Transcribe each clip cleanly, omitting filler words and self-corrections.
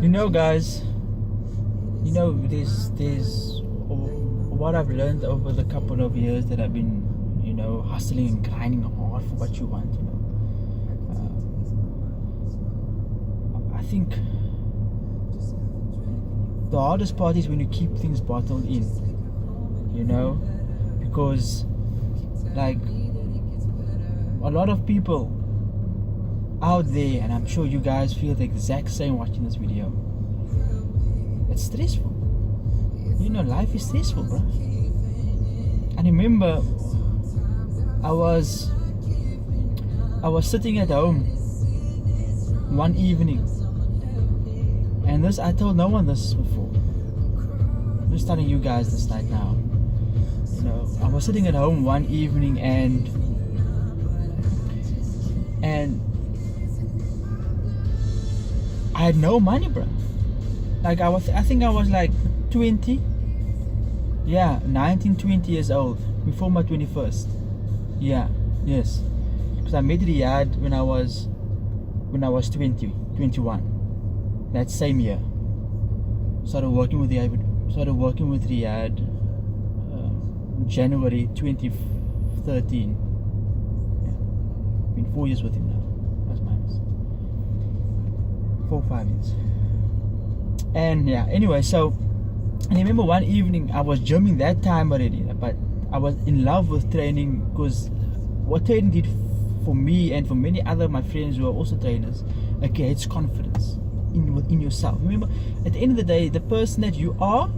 You know, guys, there's what I've learned over the couple of years that I've been, hustling and grinding hard for what you want. I think the hardest part is when you keep things bottled in, because like a lot of people out there, and I'm sure you guys feel the exact same watching this video. It's stressful. Life is stressful, bro. I remember I was sitting at home one evening, and I told no one this before. I'm just telling you guys this right now. I was sitting at home one evening and I had no money, bro. I think I was like 20, 19, 20 years old, before my 21st. Yes, because I met Riyadh when I was 20, 21. That same year. Started working with Riyadh January 2013. Been 4 years with him now. Plus minus 4 5 years. And anyway, so I remember one evening I was gymming that time already, but I was in love with training, because what training did for me and for many other my friends who are also trainers, it's confidence in yourself. Remember, at the end of the day, the person that you are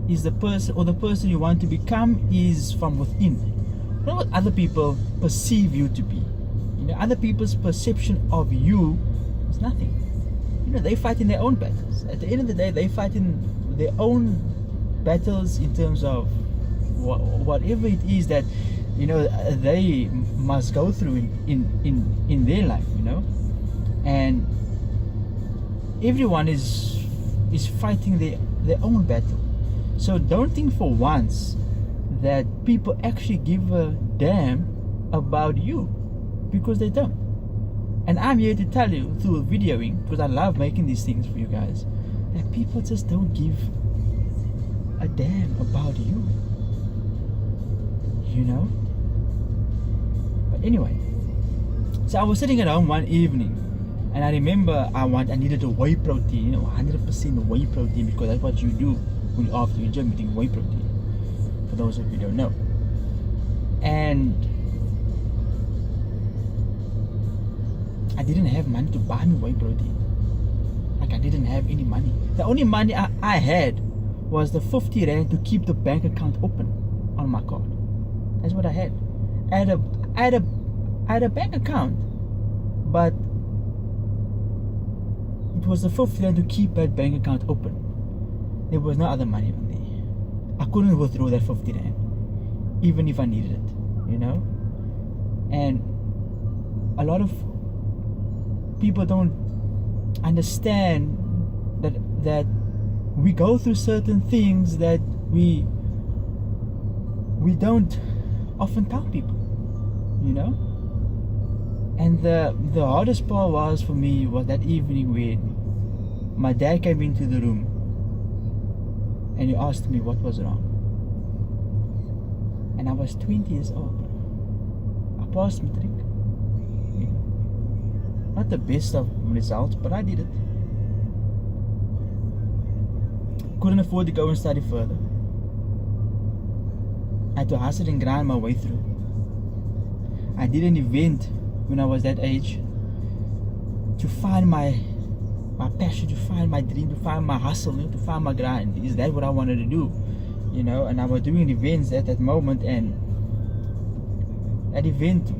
is the person, or the person you want to become is from within, not what other people perceive you to be. Other people's perception of you is nothing. They fight in their own battles. At the end of the day, they fight in their own battles in terms of whatever it is that they must go through in their life. And everyone is fighting their own battle. So don't think for once that people actually give a damn about you, because they don't. And I'm here to tell you through videoing, because I love making these things for you guys, that people just don't give a damn about you. But anyway, so I was sitting at home one evening, and I remember I needed a whey protein, 100% whey protein, because that's what you do after you gym, eating whey protein, for those of you who don't know. And I didn't have money to buy me whey protein. I didn't have any money. The only money I had was the 50 rand to keep the bank account open on my card. That's what I had. I had a bank account, but it was the 50 rand to keep that bank account open. There was no other money on there. I couldn't withdraw that 50 rand, even if I needed it, And a lot of people don't understand that we go through certain things that we don't often tell people, And the hardest part was for me was that evening when my dad came into the room and he asked me what was wrong. And I was 20 years old. I passed matric. Not the best of results, but I did it. Couldn't afford to go and study further. I had to hustle and grind my way through. I did an event when I was that age to find my passion, to find my dream, to find my hustle, to find my grind. Is that what I wanted to do? And I was doing events at that moment, and that event,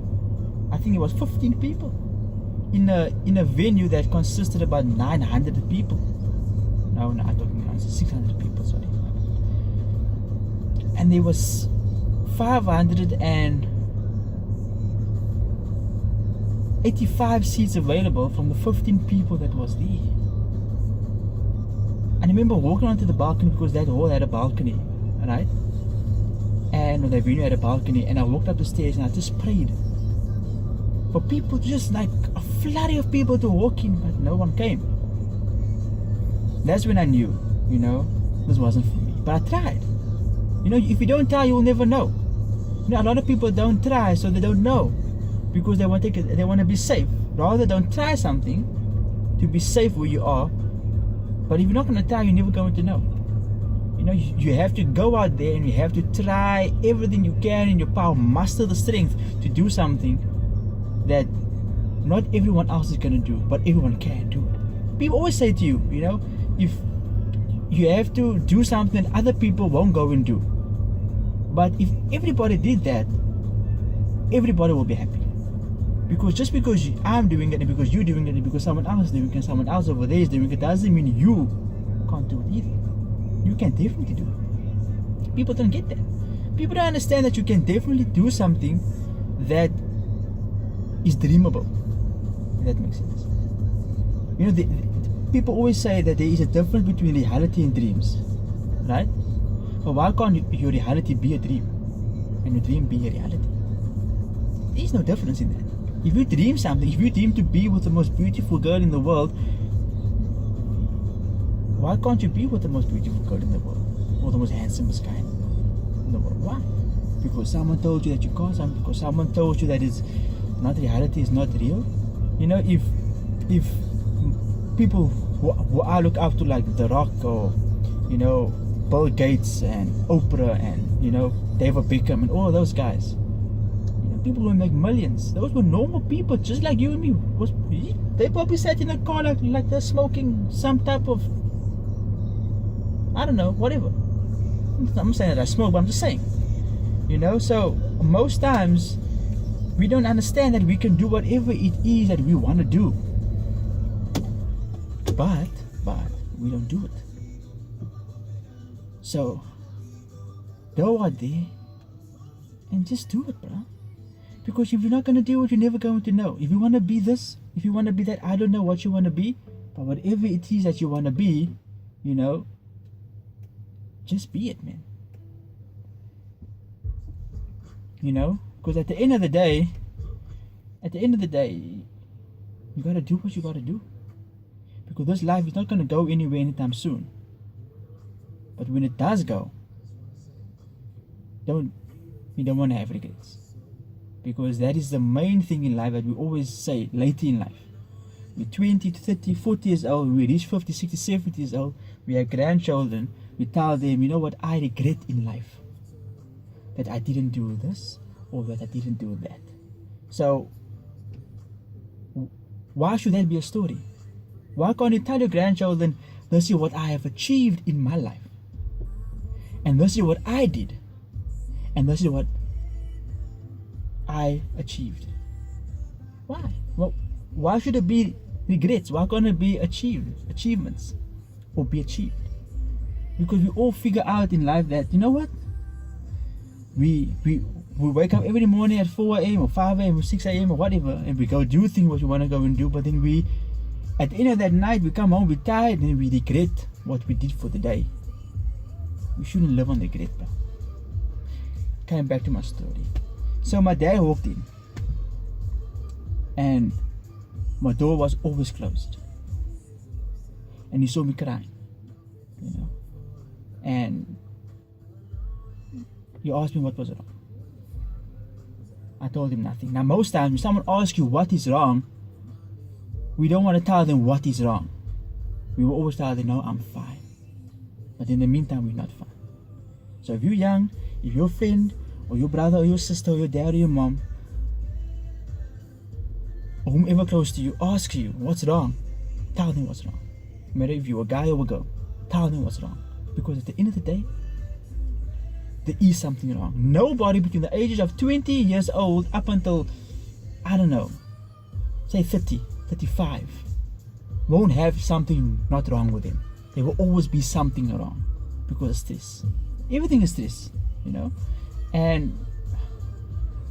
I think it was 15 people in a venue that consisted about 900 people. No, I'm talking about 600 people, sorry. And there was 585 seats available from the 15 people that was there. I remember walking onto the balcony, because that hall had a balcony, right? And the venue had a balcony, and I walked up the stairs and I just prayed for people, just like a flurry of people to walk in, but no one came. That's when I knew, this wasn't for me. But I tried. If you don't try, you will never know. A lot of people don't try, so they don't know, because they want to be safe. Rather, don't try something to be safe where you are. But if you're not going to try, you're never going to know. You have to go out there and you have to try everything you can in your power, muster the strength to do something that not everyone else is going to do, but everyone can do it. People always say to you, if you have to do something that other people won't go and do. But if everybody did that, everybody will be happy. Because just because I'm doing it, and because you're doing it, and because someone else is doing it, and someone else over there is doing it, doesn't mean you can't do it either. You can definitely do it. People don't get that. People don't understand that you can definitely do something that is dreamable. If that makes sense. People always say that there is a difference between reality and dreams, right? But why can't your reality be a dream and your dream be a reality? There is no difference in that. If you dream something, if you dream to be with the most beautiful girl in the world, why can't you be with the most beautiful girl in the world, or the most handsomest guy in the world? Why? Because someone told you that you can't. Because someone told you that it's not reality, is not real. If people who I look up to, like The Rock, or Bill Gates and Oprah and David Beckham and all those guys, people who make millions, those were normal people just like you and me. They probably sat in a car like they're smoking some type of, I don't know, whatever. I'm saying that I smoke, but I'm just saying, so most times we don't understand that we can do whatever it is that we want to do, but we don't do it. So go out there and just do it, bro. Because if you're not going to do it, you're never going to know. If you want to be this, if you want to be that, I don't know what you want to be, but whatever it is that you want to be, just be it, man. Because at the end of the day, you got to do what you got to do. Because this life is not going to go anywhere anytime soon. But when it does go, you don't want to have regrets. Because that is the main thing in life that we always say later in life. We're 20 to 30, 40 years old, we reach 50, 60, 70 years old, we have grandchildren, we tell them, you know what, I regret in life. That I didn't do this, or that I didn't do that. So, why should that be a story? Why can't you tell your grandchildren, this is what I have achieved in my life, and this is what I did, and this is what I achieved? Why? Well, why should it be regrets? Why can't it be achievements, or be achieved? Because we all figure out in life that, you know what, we wake up every morning at 4 a.m. or 5 a.m. or 6 a.m. or whatever, and we go do things what we want to go and do, but then at the end of that night, we come home, we're tired, and we regret what we did for the day. We shouldn't live on regret, bro. Coming back to my story. So my dad walked in, and my door was always closed, and he saw me crying, and he asked me what was wrong. I told him nothing. Now most times when someone asks you what is wrong, we don't want to tell them what is wrong. We will always tell them, no, I'm fine. But in the meantime, we're not fine. So if you're young, if your friend or your brother or your sister or your dad or your mom or whomever close to you asks you what's wrong, tell them what's wrong. No matter if you're a guy or a girl, tell them what's wrong. Because at the end of the day, there is something wrong. Nobody between the ages of 20 years old up until, I don't know, say 30, 35, won't have something not wrong with them. There will always be something wrong because of stress. Everything is stress, and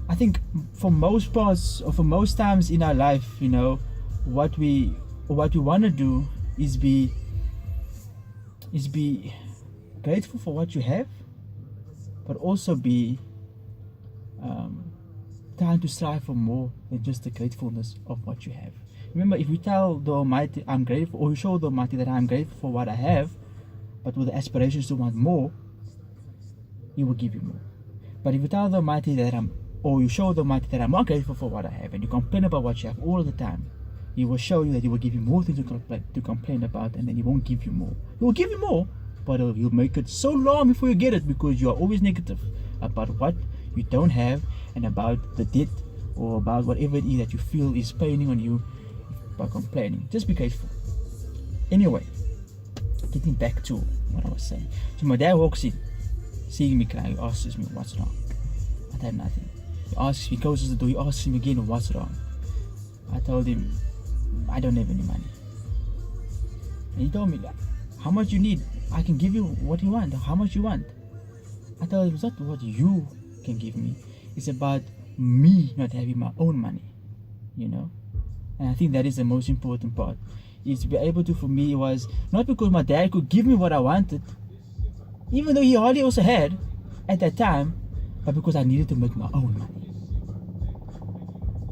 I think for most parts, or for most times in our life, what we want to do is be grateful for what you have, but also be trying to strive for more than just the gratefulness of what you have. Remember, if you tell the Almighty I'm grateful, or you show the Almighty that I'm grateful for what I have, but with the aspirations to want more, He will give you more. But if you tell the Almighty that or you show the Almighty that I'm not grateful for what I have, and you complain about what you have all the time, He will show you that He will give you more things to complain about, and then He won't give you more. He will give you more, but He'll make it so long before you get it, because you are always negative about what you don't have, and about the debt, or about whatever it is that you feel is paining on you by complaining. Just be grateful. Anyway, getting back to what I was saying. So my dad walks in, seeing me crying. He asks me what's wrong. I had nothing. He closes the door. He asks me again what's wrong. I told him I don't have any money. And he told me, how much you need? I can give you what you want. How much you want? I told him it's not what you can give me. It's about me not having my own money. You know? And I think that is the most important part. Is to be able to, for me, it was not because my dad could give me what I wanted, even though he hardly also had at that time, but because I needed to make my own money.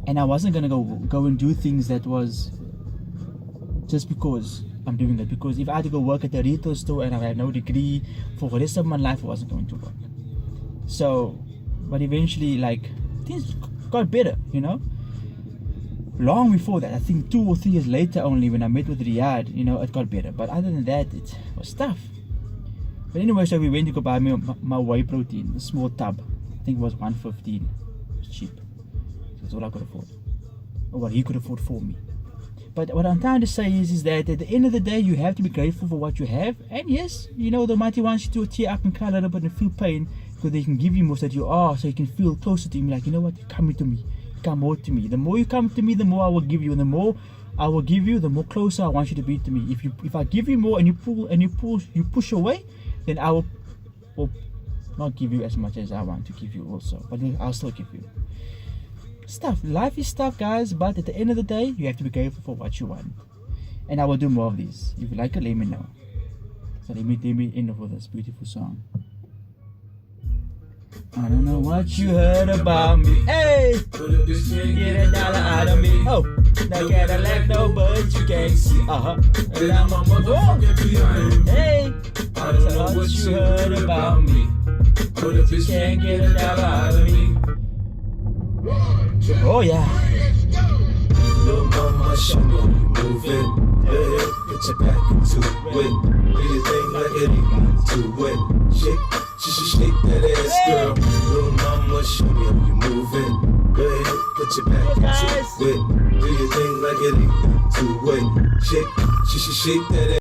And I wasn't gonna go and do things that was just because I'm doing it. Because if I had to go work at a retail store and I had no degree, for the rest of my life I wasn't going to work. So, but eventually, like, things got better, you know. Long before that, I think 2 or 3 years later only, when I met with Riyadh, you know, it got better. But other than that, it was tough. But anyway, so we went to go buy me my whey protein, a small tub. I think it was $1.15. It was cheap. That's all I could afford, or what he could afford for me. But what I'm trying to say is that at the end of the day, you have to be grateful for what you have. And yes, you know, the Almighty wants you to tear up and cry a little bit and feel pain, because He can give you more so that you are, so you can feel closer to Him. Like, you know what, you're coming to me. Come more to me. The more you come to me, the more I will give you, and the more I will give you, the more closer I want you to be to me. If I give you more and you push away, then I will not give you as much as I want to give you also, but I'll still give you stuff. Life is tough, guys, but at the end of the day, you have to be grateful for what you want. And I will do more of these. If you like it, let me know. So let me end off with this beautiful song. I don't know what you heard about me. Hey, get $1 out of me. Oh, no Cadillac, no birds you can't see. And I'm on my phone. Hey, I don't know what you heard about me. But if you can't get $1 out of me. Oh yeah. Little mama, show me how you moving. Yeah, put your back into it. Do your thing like it ain't to it. Shake that ass, girl. Little mama, show me how you moving. Go ahead, put your back into it. Do your thing like it ain't to it. Shake that ass.